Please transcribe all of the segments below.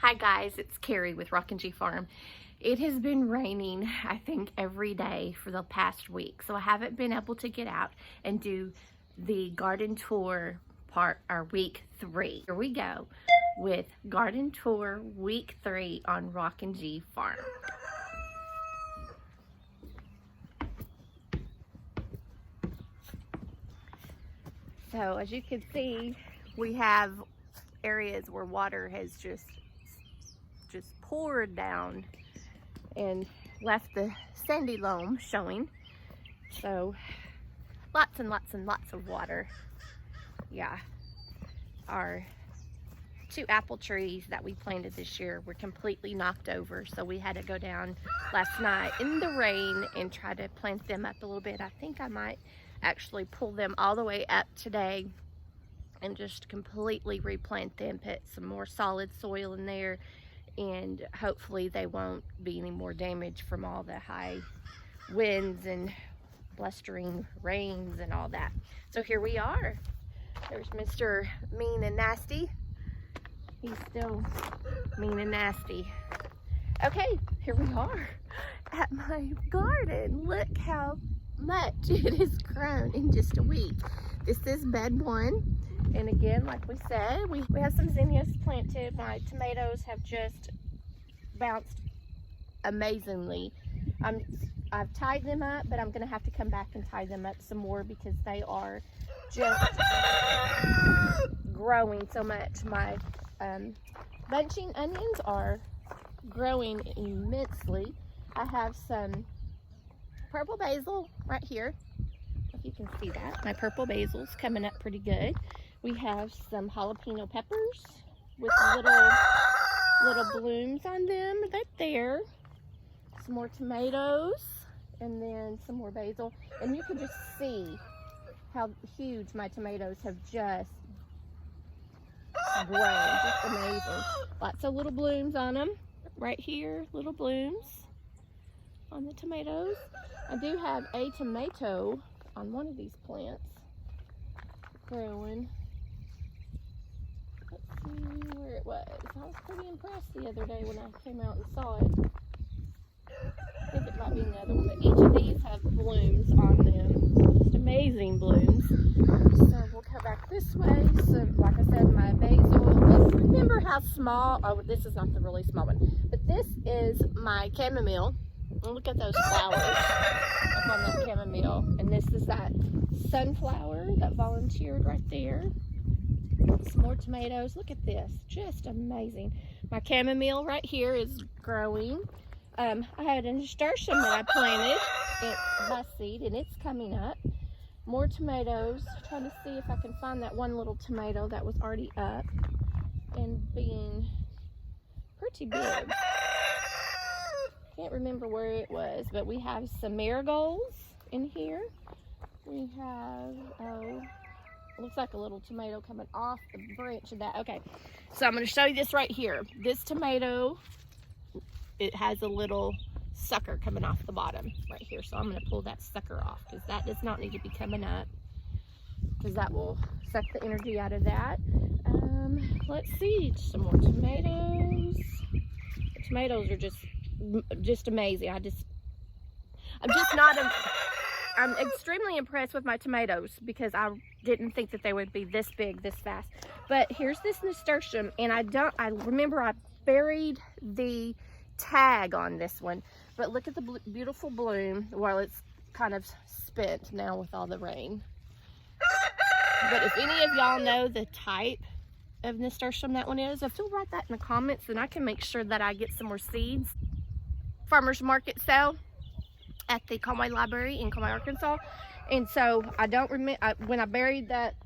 Hi guys, it's Carrie with Rockin G Farm. It has been raining, I think, every day for the past week, so I haven't been able to get out and do the garden tour week 3. Here we go with garden tour week 3 on Rockin G Farm. So as you can see, we have areas where water has just poured down and left the sandy loam showing. So lots and lots and lots of water. Yeah, our 2 apple trees that we planted this year were completely knocked over, so we had to go down last night in the rain and try to plant them up a little bit. I think I might actually pull them all the way up today and just completely replant them, put some more solid soil in there, and hopefully they won't be any more damage from all the high winds and blustering rains and all that. So here we are. There's Mr. Mean and Nasty. He's still mean and nasty. Okay, here we are at my garden. Look how much it has grown in just a week. This is bed 1. And again, like we said, we have some zinnias planted. My tomatoes have just bounced amazingly. I've tied them up, but I'm going to have to come back and tie them up some more because they are just growing so much. My bunching onions are growing immensely. I have some purple basil right here. If you can see that, my purple basil's coming up pretty good. We have some jalapeno peppers with little blooms on them right there. Some more tomatoes and then some more basil. And you can just see how huge my tomatoes have just grown. Just amazing. Lots of little blooms on them right here. Little blooms on the tomatoes. I do have a tomato on one of these plants growing. Let's see where it was. I was pretty impressed the other day when I came out and saw it. I think it might be another one, but each of these have blooms on them. Just amazing blooms. So we'll come back this way. So like I said, my basil. Let's remember how small, oh, this is not the really small one, but this is my chamomile. Look at those flowers up on that chamomile. And this is that sunflower that volunteered right there. Some more tomatoes. Look at this. Just amazing. My chamomile right here is growing. I had a nasturtium that I planted by seed, and it's coming up. More tomatoes. Trying to see if I can find that one little tomato that was already up and being pretty big. Can't remember where it was, but we have some marigolds in here. We have, oh, looks like a little tomato coming off the branch of that. Okay, so I'm going to show you this right here. This tomato, it has a little sucker coming off the bottom right here. So I'm going to pull that sucker off because that does not need to be coming up because that will suck the energy out of that. Let's see, some more tomatoes. The tomatoes are just amazing. I'm extremely impressed with my tomatoes because I didn't think that they would be this big this fast. But here's this nasturtium, and I remember I buried the tag on this one, but look at the beautiful bloom. Well, it's kind of spent now with all the rain. But if any of y'all know the type of nasturtium that one is, if you'll write that in the comments, then I can make sure that I get some more seeds. Farmers market sale at the Conway Library in Conway, Arkansas. And so I don't remember, when I buried that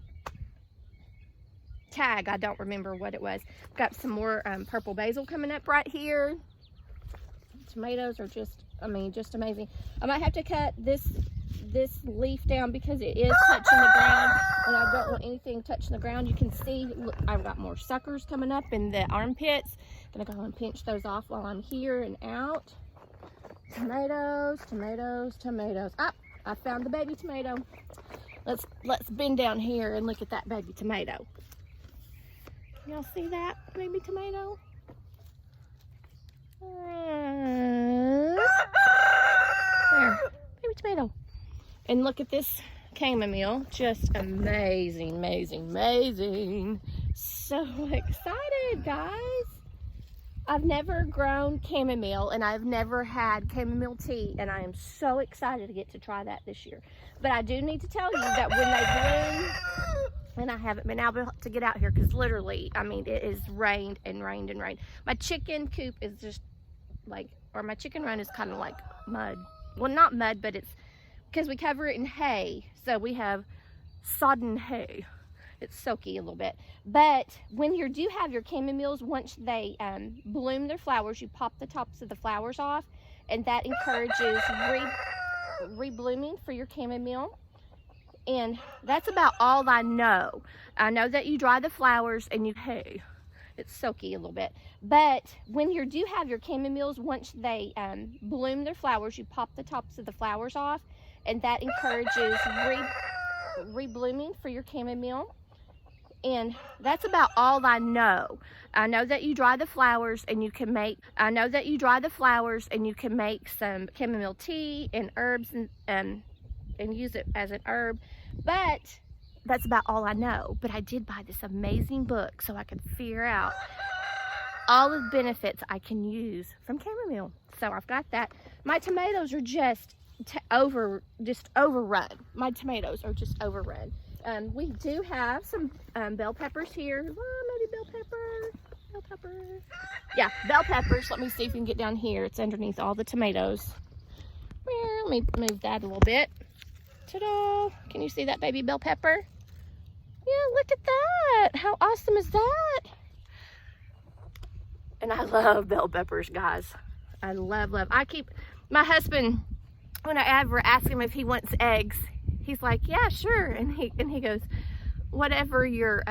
tag, I don't remember what it was. Got some more purple basil coming up right here. Tomatoes are just amazing. I might have to cut this leaf down because it is touching the ground, and I don't want anything touching the ground. You can see, look, I've got more suckers coming up in the armpits. Gonna go and pinch those off while I'm here and out. Tomatoes, tomatoes, tomatoes. Ah, I found the baby tomato. Let's bend down here and look at that baby tomato. Y'all see that baby tomato? There, baby tomato. And look at this chamomile, just amazing, amazing, amazing. So excited, guys. I've never grown chamomile and I've never had chamomile tea, and I am so excited to get to try that this year. But I do need to tell you that when they bloom, and I haven't been able to get out here because literally, I mean, it has rained and rained and rained. My chicken coop is just like, or my chicken run is kind of like mud. Well, not mud, but it's because we cover it in hay. So we have sodden hay. It's soaky a little bit. But when you do have your chamomiles, once they bloom their flowers, you pop the tops of the flowers off, and that encourages re-blooming for your chamomile. And that's about all I know. I know that you dry the flowers and you hay. It's soaky a little bit. But when you do have your chamomiles, once they bloom their flowers, you pop the tops of the flowers off, and that encourages re-blooming for your chamomile. And that's about all I know. I know that you dry the flowers and you can make, some chamomile tea and herbs and use it as an herb. But that's about all I know. But I did buy this amazing book so I could figure out all the benefits I can use from chamomile. So I've got that. My tomatoes are just overrun. My tomatoes are just overrun. We do have some bell peppers here. Oh, maybe bell pepper. Yeah, bell peppers. Let me see if we can get down here. It's underneath all the tomatoes. Well, let me move that a little bit. Ta-da! Can you see that baby bell pepper? Yeah, look at that. How awesome is that? And I love bell peppers, guys. I love. My husband, when I ever ask him if he wants eggs, he's like, yeah, sure. And he goes, whatever your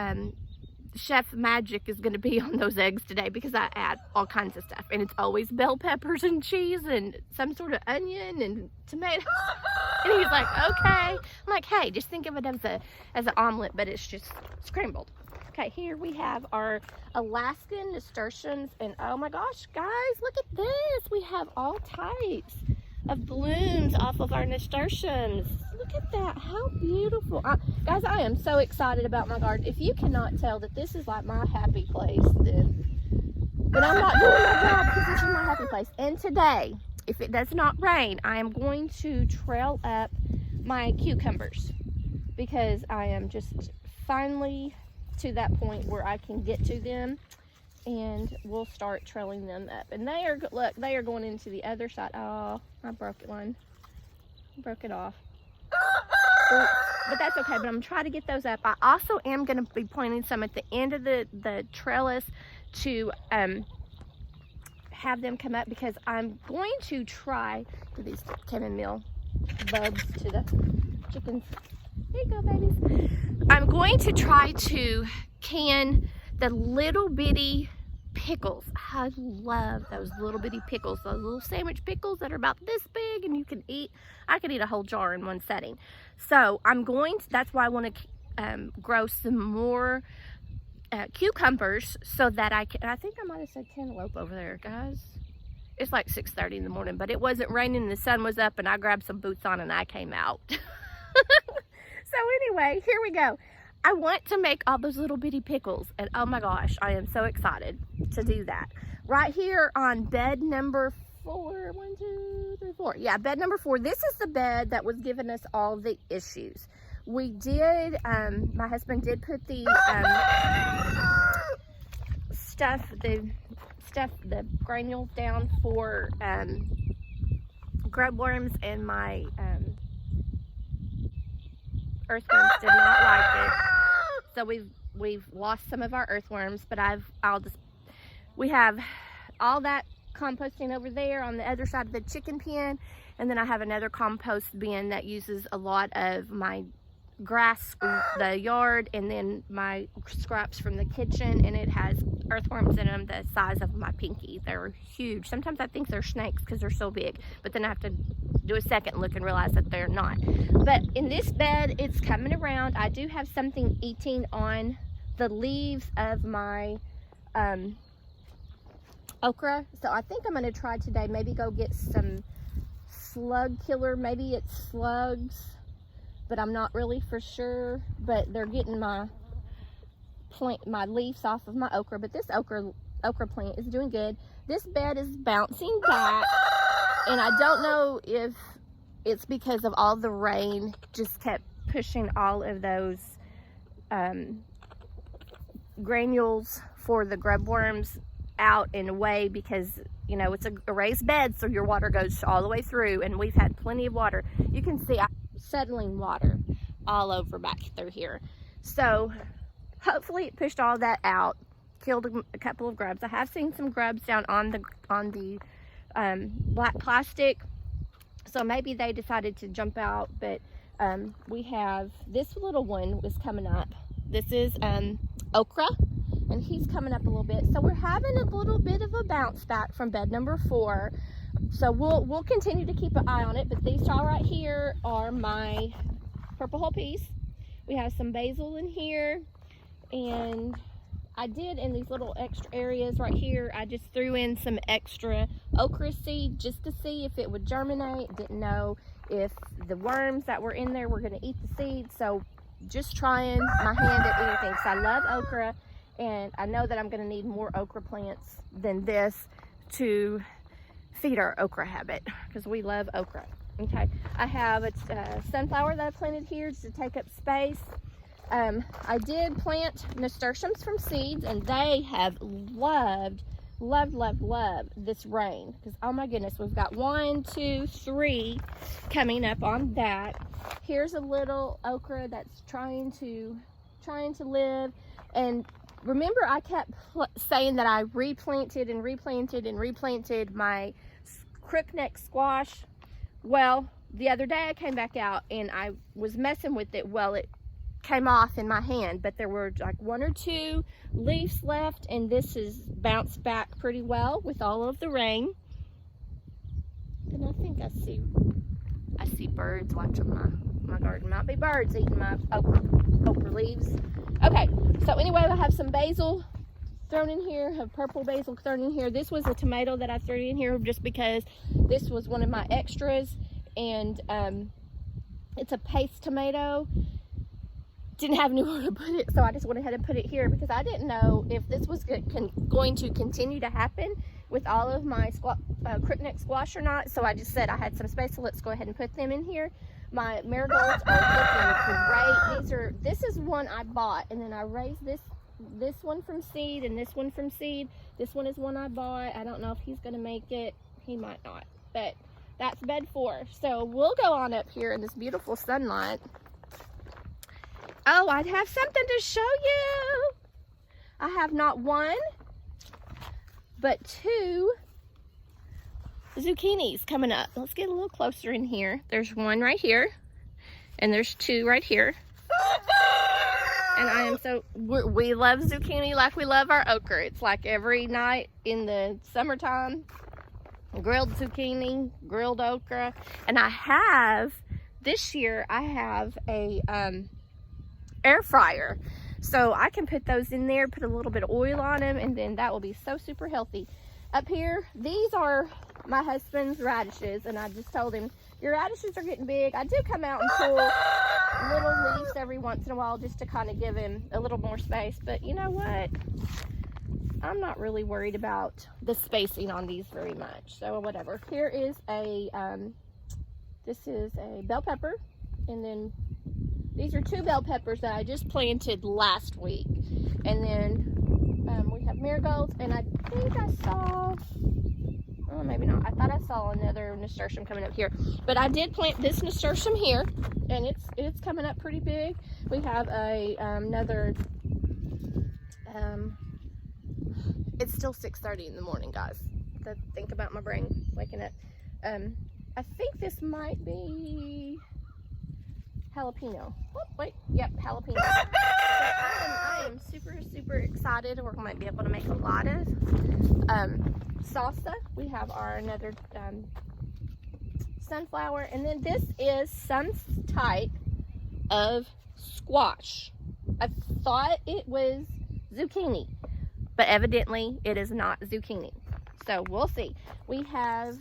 chef magic is going to be on those eggs today, because I add all kinds of stuff. And it's always bell peppers and cheese and some sort of onion and tomatoes. And he's like, okay. I'm like, hey, just think of it as an omelet, but it's just scrambled. Okay, here we have our Alaskan nasturtiums. And oh my gosh, guys, look at this. We have all types of blooms off of our nasturtiums. Look at that, how beautiful. Guys, I am so excited about my garden. If you cannot tell that this is like my happy place, then I'm not doing my job, because this is my happy place. And today, if it does not rain, I am going to trail up my cucumbers, because I am just finally to that point where I can get to them, and we'll start trailing them up. And they are going into the other side. Oh, I broke one. Broke it off. Oops. But that's okay, but I'm trying to get those up. I also am going to be planting some at the end of the trellis to have them come up, because I'm going to try these chamomile bulbs to the chickens. There you go, babies. I'm going to try to can the little bitty pickles. I love those little bitty pickles, those little sandwich pickles that are about this big, and I could eat a whole jar in one setting. So that's why I want to grow some more cucumbers, so that I think I might have said cantaloupe over there, guys. It's like 6:30 in the morning, but it wasn't raining and the sun was up, and I grabbed some boots on and I came out. So anyway, here we go. I want to make all those little bitty pickles, and oh my gosh, I am so excited to do that. Right here on bed number 4, 1, 2, 3, 4. Yeah, bed number 4. This is the bed that was giving us all the issues. We did, my husband did put the the granules down for grub worms, and my earthworms did not like it. So we've lost some of our earthworms, but we have all that composting over there on the other side of the chicken pen, and then I have another compost bin that uses a lot of my grass from the yard, and then my scraps from the kitchen, and it has earthworms in them the size of my pinky. They're huge. Sometimes I think they're snakes because they're so big, but then I have to do a second look and realize that they're not. But in this bed, it's coming around. I do have something eating on the leaves of my okra. So I think I'm going to try today, maybe go get some slug killer. Maybe it's slugs, but I'm not really for sure. But they're getting my leaves off of my okra. But this okra plant is doing good. This bed is bouncing back, and I don't know if it's because of all the rain just kept pushing all of those granules for the grub worms out and away, because you know it's a raised bed, so your water goes all the way through, and we've had plenty of water. You can see settling water all over back through here. So hopefully it pushed all that out, killed a couple of grubs. I have seen some grubs down on the black plastic, so maybe they decided to jump out. But we have this little one was coming up. This is Okra, and he's coming up a little bit. So we're having a little bit of a bounce back from bed number 4. So we'll continue to keep an eye on it. But these all right here are my purple whole peas. We have some basil in here, and I did in these little extra areas right here, I just threw in some extra okra seed just to see if it would germinate. Didn't know if the worms that were in there were going to eat the seed, so just trying my hand at anything. So I love okra, and I know that I'm going to need more okra plants than this to feed our okra habit, because we love okra. Okay, I have a sunflower that I planted here just to take up space. I did plant nasturtiums from seeds, and they have loved this rain, because oh my goodness, we've got 1, 2, 3 coming up on that. Here's a little okra that's trying to live. And remember, I kept saying that I replanted my Crookneck Squash. Well, the other day I came back out and I was messing with it. Well, it came off in my hand, but there were like 1 or 2 leaves left, and this has bounced back pretty well with all of the rain. And I think I see birds watching my garden. Might be birds eating my okra leaves. Okay, so anyway, I have some basil thrown in here, have purple basil thrown in here. This was a tomato that I threw in here just because this was one of my extras, and it's a paste tomato. Didn't have anywhere to put it, so I just went ahead and put it here, because I didn't know if this was going to continue to happen with all of my Crookneck Squash or not. So I just said I had some space, so let's go ahead and put them in here. My marigolds are looking great. This is one I bought, and then I raised this one from seed and this one from seed. This one is one I bought. I don't know if he's going to make it. He might not, but that's bed 4. So we'll go on up here in this beautiful sunlight. Oh, I'd have something to show you. I have not 1, but 2 zucchinis coming up. Let's get a little closer in here. There's 1 right here, and there's 2 right here. And I am we love zucchini like we love our okra. It's like every night in the summertime, grilled zucchini, grilled okra. And this year I have a air fryer, so I can put those in there, put a little bit of oil on them, and then that will be so super healthy. Up here, these are my husband's radishes, and I just told him, your radishes are getting big. I do come out and pull little leaves every once in a while just to kind of give him a little more space, but you know what, I'm not really worried about the spacing on these very much, so whatever. Here is this is a bell pepper, and then these are 2 bell peppers that I just planted last week. And then we have marigolds, and I think I saw, oh, maybe not. I thought I saw another nasturtium coming up here. But I did plant this nasturtium here, and it's coming up pretty big. We have another, it's still 6:30 in the morning, guys. To think about my brain waking up. I think this might be jalapeno. Oh, wait, yep, jalapeno. So I am super, super excited. We're going to be able to make a lot of salsa. We have another sunflower, and then this is some type of squash. I thought it was zucchini, but evidently it is not zucchini. So we'll see. We have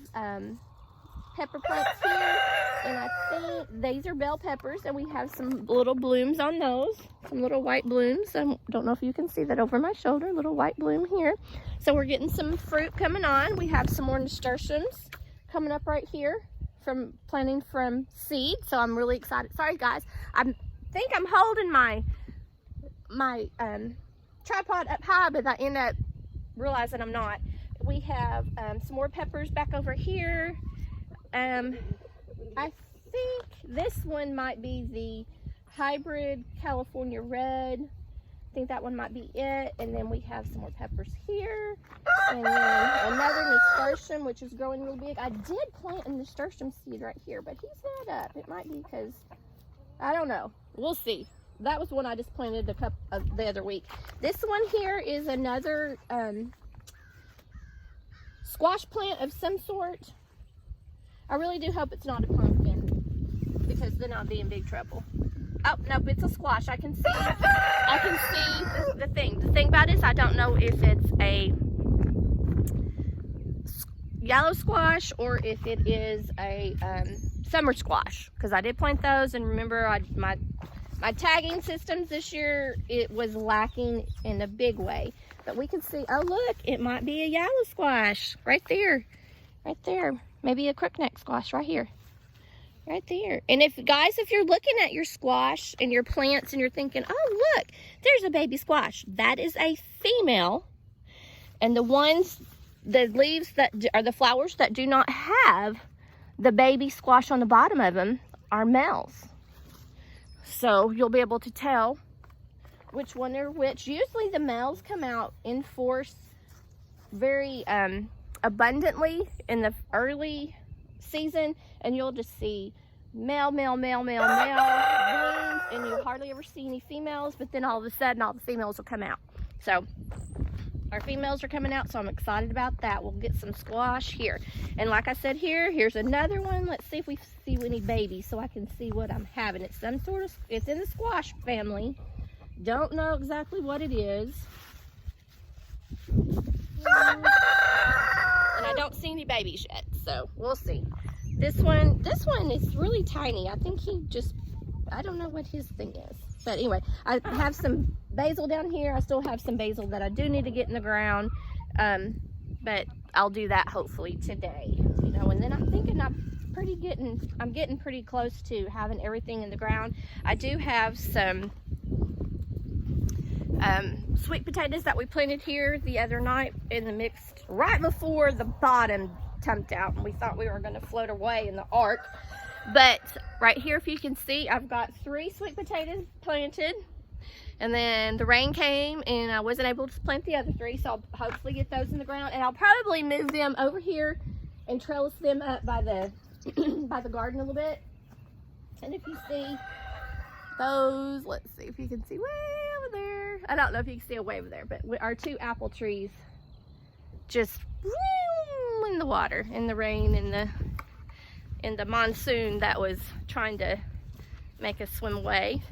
pepper plants here, and I think these are bell peppers, and we have some little blooms on those, some little white blooms. I don't know if you can see that over my shoulder, little white bloom here. So we're getting some fruit coming on. We have some more nasturtiums coming up right here from planting from seed, so I'm really excited. Sorry guys, I think I'm holding my tripod up high, but I end up realizing I'm not. We have some more peppers back over here. I think this one might be the hybrid California red. I think that one might be it. And then we have some more peppers here. And then another nasturtium, which is growing real big. I did plant a nasturtium seed right here, but he's not up. It might be because, I don't know. We'll see. That was one I just planted the other week. This one here is another squash plant of some sort. I really do hope it's not a pumpkin, because then I'll be in big trouble. Oh, nope, it's a squash. I can see the thing. The thing about it is I don't know if it's a yellow squash or if it is a summer squash, because I did plant those, and remember my tagging systems this year, it was lacking in a big way. But we can see, oh look, it might be a yellow squash right there. Right there. Maybe a crookneck squash right here. Right there. And if you're looking at your squash and your plants and you're thinking, oh look, there's a baby squash, that is a female. And the leaves that are the flowers that do not have the baby squash on the bottom of them are males. So you'll be able to tell which one are which. Usually the males come out in force very abundantly in the early season, and you'll just see male blooms, and you hardly ever see any females, but then all of a sudden all the females will come out. So our females are coming out, so I'm excited about that. We'll get some squash here. And like I said, here's another one. Let's see if we see any babies so I can see what I'm having. It's some sort of, it's in the squash family. Don't know exactly what it is. And I don't see any babies yet, so we'll see. This one is really tiny. I think I don't know what his thing is. But anyway, I have some basil down here. I still have some basil that I do need to get in the ground. But I'll do that hopefully today. You know, and then I'm thinking I'm getting pretty close to having everything in the ground. I do have some sweet potatoes that we planted here the other night in the mixed right before the bottom tumped out, and we thought we were going to float away in the ark. But right here, if you can see, I've got 3 sweet potatoes planted, and then the rain came and I wasn't able to plant the other 3, so I'll hopefully get those in the ground, and I'll probably move them over here and trellis them up by the by the garden a little bit. And if you see those, let's see if you can see way over there. I don't know if you can see it way over there, but our 2 apple trees just in the water, in the rain, in the monsoon that was trying to make us swim away.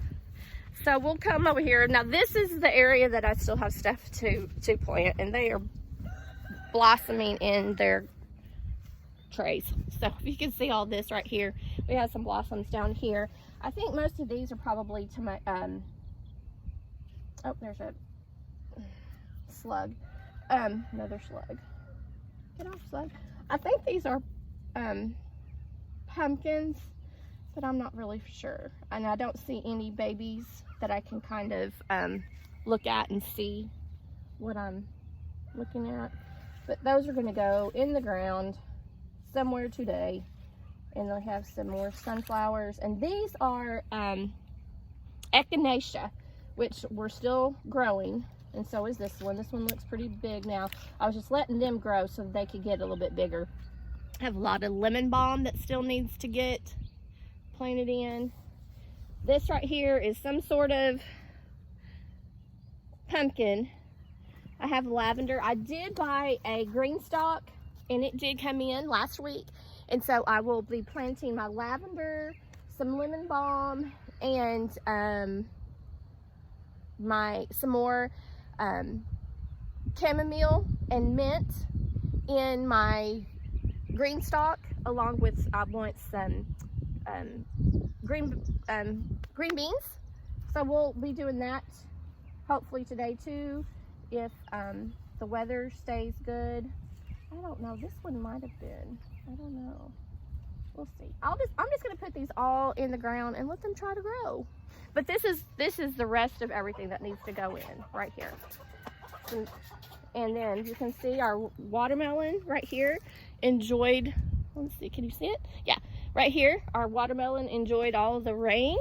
So we'll come over here. Now this is the area that I still have stuff to plant, and they are blossoming in their trays. So if you can see all this right here, we have some blossoms down here. I think most of these are probably to my oh, there's a slug. Another slug. Get off, slug. I think these are pumpkins, but I'm not really sure. And I don't see any babies that I can kind of look at and see what I'm looking at. But those are going to go in the ground somewhere today. And they have some more sunflowers. And these are Echinacea, which we're still growing. And so is this one. This one looks pretty big now. I was just letting them grow so they could get a little bit bigger. I have a lot of lemon balm that still needs to get planted in. This right here is some sort of pumpkin. I have lavender. I did buy a green stalk, and it did come in last week. And so I will be planting my lavender, some lemon balm, and some more chamomile and mint in my green stalk, along with I want some green beans. So we'll be doing that hopefully today too, if the weather stays good. I don't know, this one might have been, I don't know, we'll see. I'm just gonna put these all in the ground and let them try to grow. But this is the rest of everything that needs to go in right here. And then you can see our watermelon right here enjoyed, let's see, can you see it? Yeah, right here, our watermelon enjoyed all of the rain,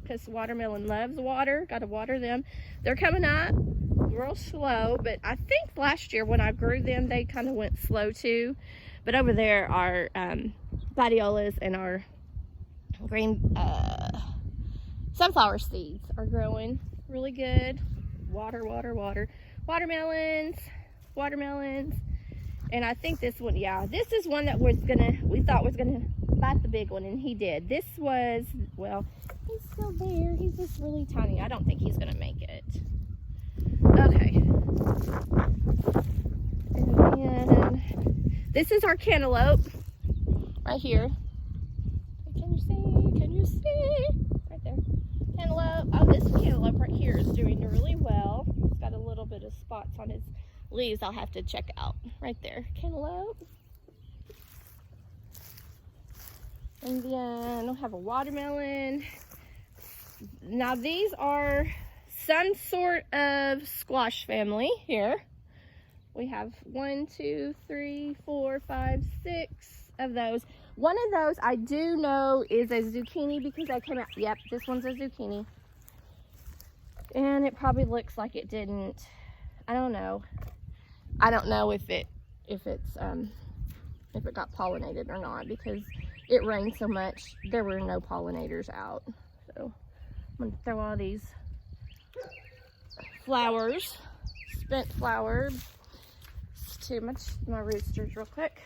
because watermelon loves water. Got to water them. They're coming up real slow, but I think last year when I grew them, they kind of went slow too. But over there, our gladiolas and our green sunflower seeds are growing really good. Water, water, water. Watermelons. And I think this one, yeah, this is one that we thought was gonna bite the big one, and he did. This was, well, he's still there. He's just really tiny. I don't think he's gonna make it. Okay. And this is our cantaloupe right here. Can you see? Can you see? Right there. Cantaloupe. Oh, this cantaloupe right here is doing really well. It's got a little bit of spots on his leaves I'll have to check out. Right there. Cantaloupe. And then we'll have a watermelon. Now these are some sort of squash family here. We have 1, 2, 3, 4, 5, 6 of those. One of those I do know is a zucchini because I came out, yep, this one's a zucchini. And it probably looks like it didn't, I don't know. I don't know if it got pollinated or not, because it rained so much, there were no pollinators out. So I'm gonna throw all these flowers, spent flower, it's too much, my roosters real quick.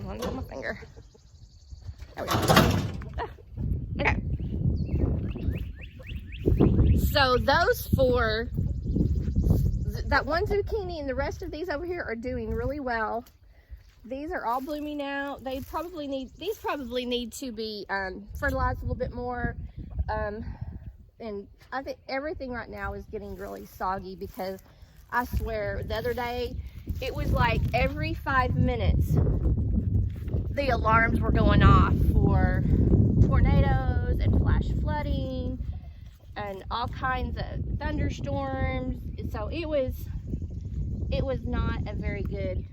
One on my finger. There we go. Okay. So those four, that one zucchini and the rest of these over here are doing really well. These are all blooming out. These probably need to be fertilized a little bit more. And I think everything right now is getting really soggy, because I swear the other day it was like every 5 minutes the alarms were going off for tornadoes and flash flooding and all kinds of thunderstorms. So it was not a very good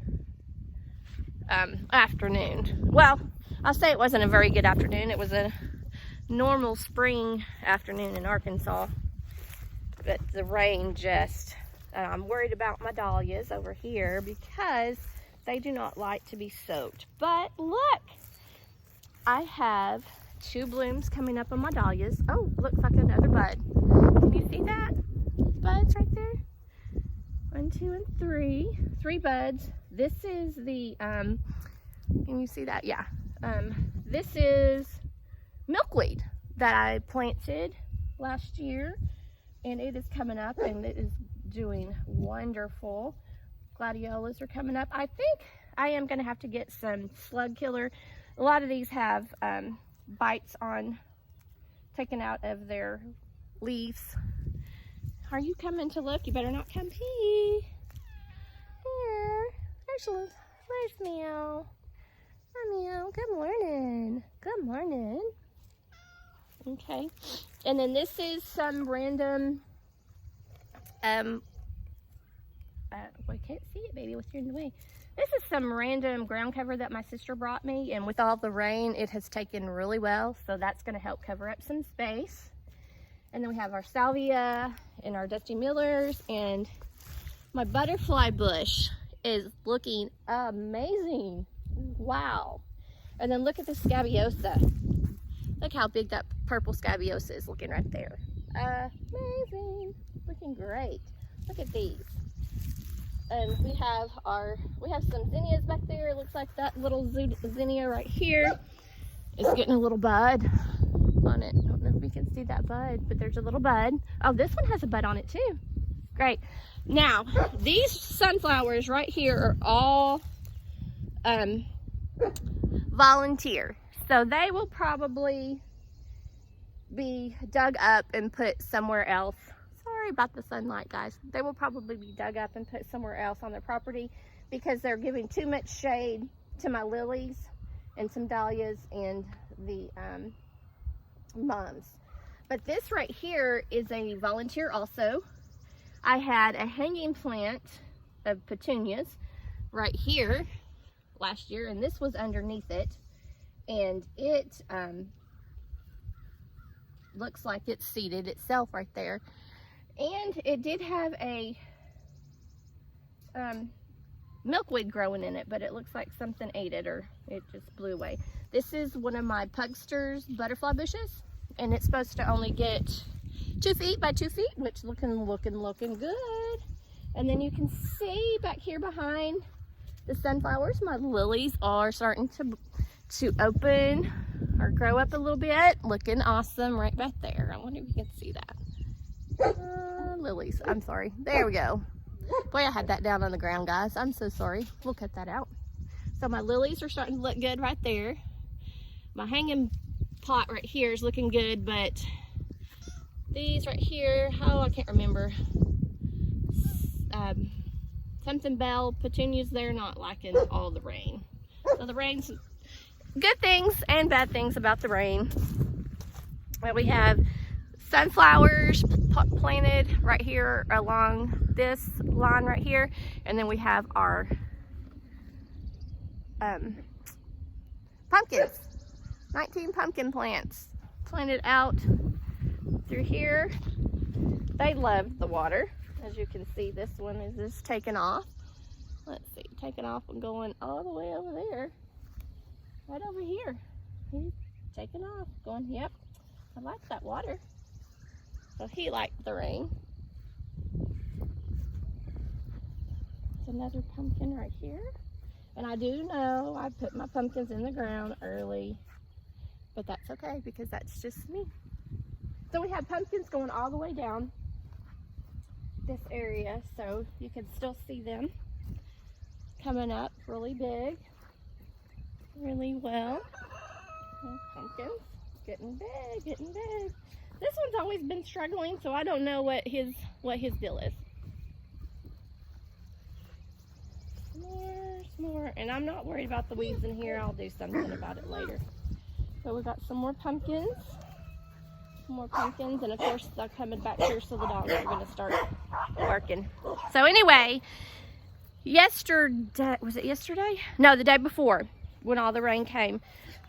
afternoon. Well, I'll say it wasn't a very good afternoon. It was a normal spring afternoon in Arkansas, but the rain just, I'm worried about my dahlias over here because they do not like to be soaked. But look, I have 2 blooms coming up on my dahlias. Oh, looks like another bud. Can you see that? Buds right there. 1, 2, and 3. 3 buds. This is the, can you see that? Yeah. This is milkweed that I planted last year, and it is coming up and it is doing wonderful. Gladiolas are coming up. I think I am going to have to get some slug killer. A lot of these have bites on, taken out of their leaves. Are you coming to look? You better not come pee. Here. Where's Meow? Hi, Meow. Good morning. Good morning. Okay. And then this is some random, I can't see it, baby, what's in the way. This is some random ground cover that my sister brought me, and with all the rain, it has taken really well, so that's going to help cover up some space. And then we have our salvia and our Dusty Millers, and my butterfly bush is looking amazing. Wow. And then look at the scabiosa. Look how big that purple scabiosa is looking right there. Amazing. Looking great. Look at these. And we have some zinnias back there. It looks like that little zinnia right here is getting a little bud on it. I don't know if we can see that bud, but there's a little bud. Oh, this one has a bud on it too. Great. Now, these sunflowers right here are all volunteer. So they will probably be dug up and put somewhere else. Sorry about the sunlight, guys. They will probably be dug up and put somewhere else on their property because they're giving too much shade to my lilies and some dahlias and the mums. But this right here is a volunteer also. I had a hanging plant of petunias right here last year, and this was underneath it, and it looks like it's seeded itself right there. And it did have a milkweed growing in it, but it looks like something ate it or it just blew away. This is one of my Pugster's butterfly bushes, and it's supposed to only get 2 feet by 2 feet, which looking good. And then you can see back here behind the sunflowers, my lilies are starting to open or grow up a little bit. Looking awesome right back there. I wonder if you can see that. Lilies, I'm sorry. There we go. Boy, I had that down on the ground, guys. I'm so sorry. We'll cut that out. So my lilies are starting to look good right there. My hanging pot right here is looking good, but these right here, oh, I can't remember. Something bell petunias, they're not liking all the rain. So the rain's good things and bad things about the rain. Well, we have sunflowers planted right here along this line right here, and then we have our pumpkins. 19 pumpkin plants planted out through here. They love the water. As you can see, this one is just taking off. Let's see, taking off and going all the way over there. Right over here. He's taking off, going, yep, I like that water. So he liked the rain. There's another pumpkin right here. And I do know I put my pumpkins in the ground early, but that's okay because that's just me. So we have pumpkins going all the way down this area, so you can still see them coming up really big, really well. Pumpkins getting big, getting big. This one's always been struggling, so I don't know what his deal is. More, and I'm not worried about the weeds in here. I'll do something about it later. So we got some more pumpkins. More pumpkins, and of course they're coming back here, so the dogs are going to start working. So anyway, yesterday, was it yesterday? No, the day before, when all the rain came.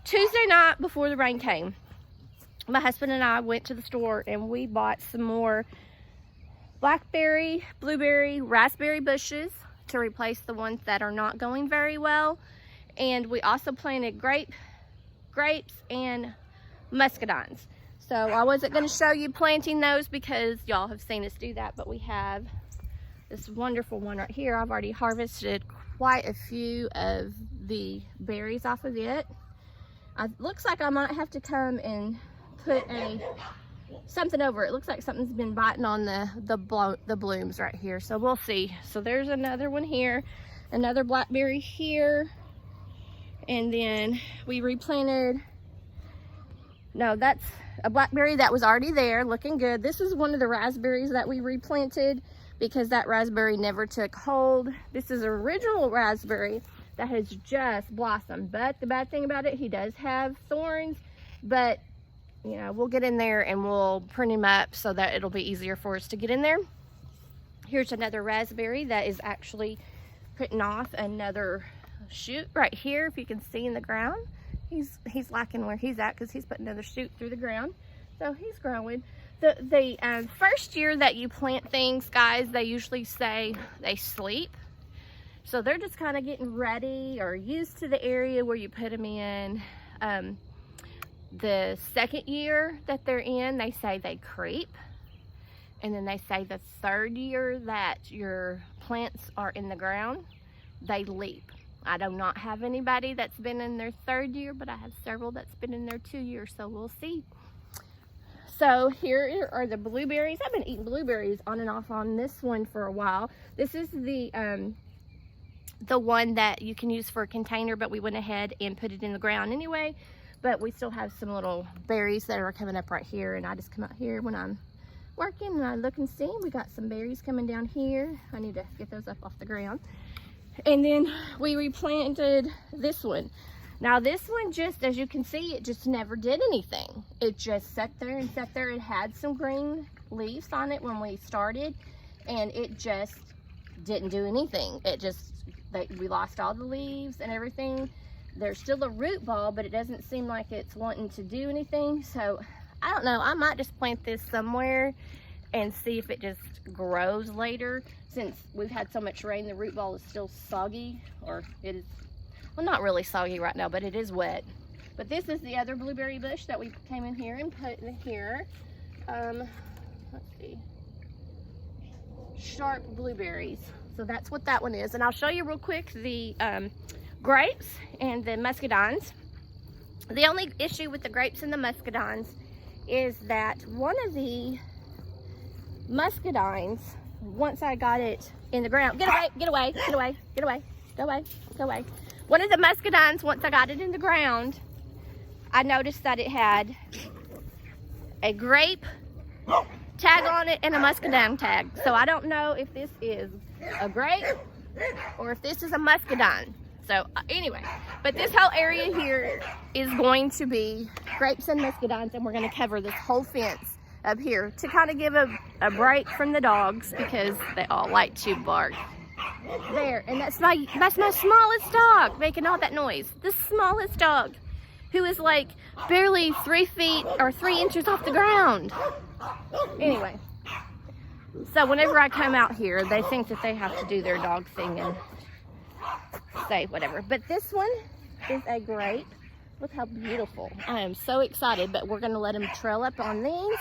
Tuesday night before the rain came, my husband and I went to the store and we bought some more blackberry, blueberry, raspberry bushes to replace the ones that are not going very well. And we also planted grapes and muscadines. So I wasn't going to show you planting those because y'all have seen us do that, but we have this wonderful one right here. I've already harvested quite a few of the berries off of it. It looks like I might have to come and put something over it. Looks like something's been biting on the blooms right here, so we'll see. So there's another one here, another blackberry here, and then we replanted. No, that's a blackberry that was already there, looking good. This is one of the raspberries that we replanted because that raspberry never took hold. This is original raspberry that has just blossomed, but the bad thing about it, he does have thorns, but you know, we'll get in there and we'll prune him up so that it'll be easier for us to get in there. Here's another raspberry that is actually putting off another shoot right here, if you can see in the ground. He's liking where he's at because he's put another shoot through the ground. So he's growing. The first year that you plant things, guys, they usually say they sleep. So they're just kind of getting ready or used to the area where you put them in. The second year that they're in, they say they creep. And then they say the third year that your plants are in the ground, they leap. I do not have anybody that's been in their third year, but I have several that's been in their 2 years, so we'll see. So here are the blueberries. I've been eating blueberries on and off on this one for a while. This is the one that you can use for a container, but we went ahead and put it in the ground anyway. But we still have some little berries that are coming up right here, and I just come out here when I'm working and I look and see. We got some berries coming down here. I need to get those up off the ground. And then we replanted this one. Now this one, just as you can see, it just never did anything. It just sat there and sat there. It had some green leaves on it when we started, and it just didn't do anything. It just, we lost all the leaves and everything. There's still a root ball, but it doesn't seem like it's wanting to do anything. So I don't know, I might just plant this somewhere and see if it just grows later. Since we've had so much rain, the root ball is still soggy, or it is, well, not really soggy right now, but it is wet. But this is the other blueberry bush that we came in here and put in here. Let's see, sharp blueberries. So that's what that one is. And I'll show you real quick the grapes and the muscadines. The only issue with the grapes and the muscadines is that one of the muscadines, once I got it in the ground, get away, get away, get away, get away, go away, go away. One of the muscadines, once I got it in the ground, I noticed that it had a grape tag on it and a muscadine tag. So I don't know if this is a grape or if this is a muscadine. So anyway, but this whole area here is going to be grapes and muscadines, and we're going to cover this whole fence up here to kind of give a break from the dogs, because they all like to bark. There, and that's my smallest dog making all that noise. The smallest dog, who is like barely 3 feet or 3 inches off the ground. Anyway, so whenever I come out here, they think that they have to do their dog thing and say whatever. But this one is a grape. Look how beautiful. I am so excited, but we're going to let them trail up on these.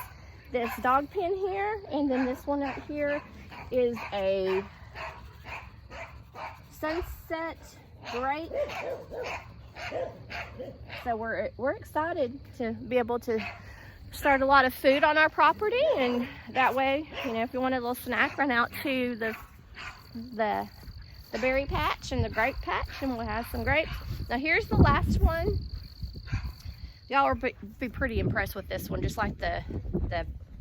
This dog pen here, and then this one out here is a sunset grape. So we're excited to be able to start a lot of food on our property, and that way, you know, if you want a little snack, run out to the berry patch and the grape patch, and we'll have some grapes. Now here's the last one. Y'all will be pretty impressed with this one, just like the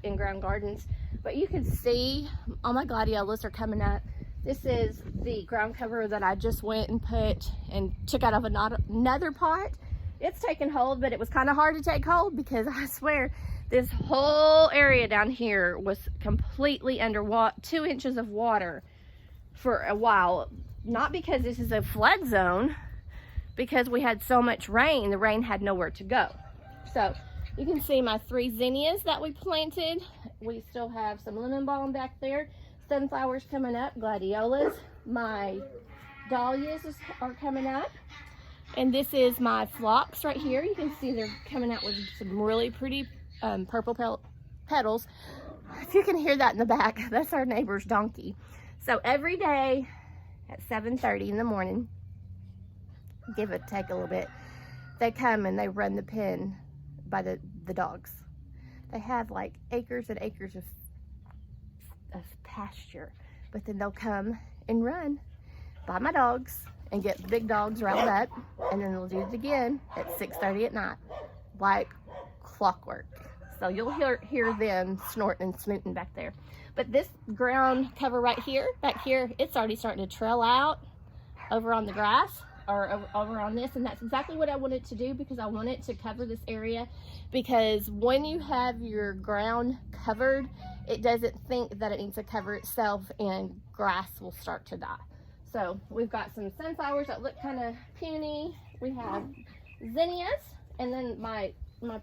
in-ground gardens. But you can see all my gladiolas are coming up. This is the ground cover that I just went and put and took out of another pot. It's taken hold, but it was kind of hard to take hold, because I swear this whole area down here was completely under 2 inches of water for a while. Not because this is a flood zone, because we had so much rain, the rain had nowhere to go. So you can see my 3 zinnias that we planted. We still have some lemon balm back there, sunflowers coming up, gladiolas. My dahlias are coming up. And this is my phlox right here. You can see they're coming out with some really pretty purple petals. If you can hear that in the back, that's our neighbor's donkey. So every day at 7:30 in the morning, give it take a little bit, they come and they run the pen by the dogs. They have like acres and acres of pasture, but then they'll come and run by my dogs and get big dogs riled up, and then they'll do it again at 6:30 at night, like clockwork. So you'll hear them snorting and snooting back there. But this ground cover right here, back here, it's already starting to trail out over on the grass, or over on this, and that's exactly what I wanted to do, because I wanted to cover this area, because when you have your ground covered, it doesn't think that it needs to cover itself, and grass will start to die. So we've got some sunflowers that look kind of puny. We have zinnias, and then my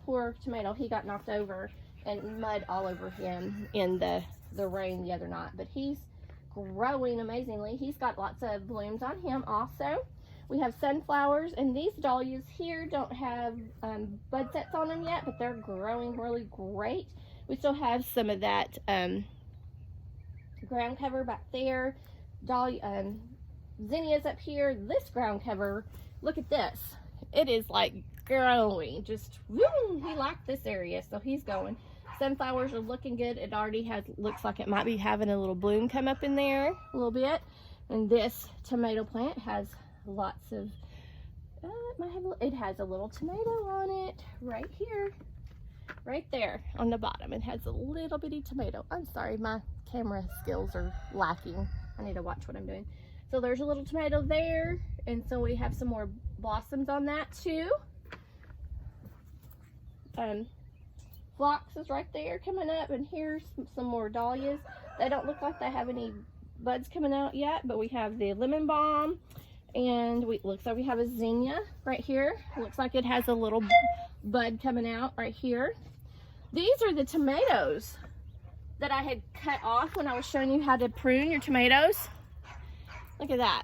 poor tomato, he got knocked over and mud all over him in the rain the other night, but he's growing amazingly. He's got lots of blooms on him also. We have sunflowers, and these dahlias here don't have bud sets on them yet, but they're growing really great. We still have some of that ground cover back there. Zinnias up here. This ground cover, look at this. It is like growing, just woo, he liked this area, so he's going. Sunflowers are looking good. It already looks like it might be having a little bloom come up in there a little bit. And this tomato plant has lots of, it has a little tomato on it right here, right there on the bottom. It has a little bitty tomato. I'm sorry, my camera skills are lacking. I need to watch what I'm doing. So there's a little tomato there, and so we have some more blossoms on that too. Phlox is right there coming up, and here's some more dahlias. They don't look like they have any buds coming out yet, but we have the lemon balm, and looks like we have a zinnia right here. Looks like it has a little bud coming out right here. These are the tomatoes that I had cut off when I was showing you how to prune your tomatoes. Look at that.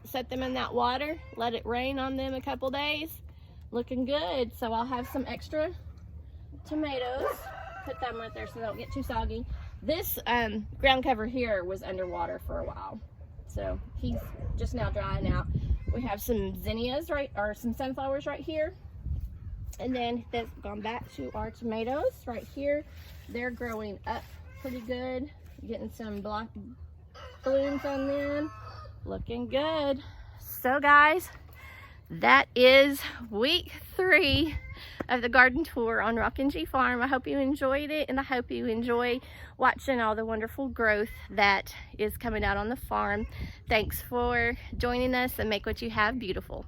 Set them in that water, let it rain on them a couple days. Looking good. So I'll have some extra tomatoes. Put them right there so they don't get too soggy. This ground cover here was underwater for a while, so he's just now drying out. We have some zinnias some sunflowers right here, and then that's gone back to our tomatoes right here. They're growing up pretty good, getting some black blooms on them. Looking good. So guys, that is week 3 of the garden tour on Rockin G Farm. I hope you enjoyed it, and I hope you enjoy watching all the wonderful growth that is coming out on the farm. Thanks for joining us, and make what you have beautiful.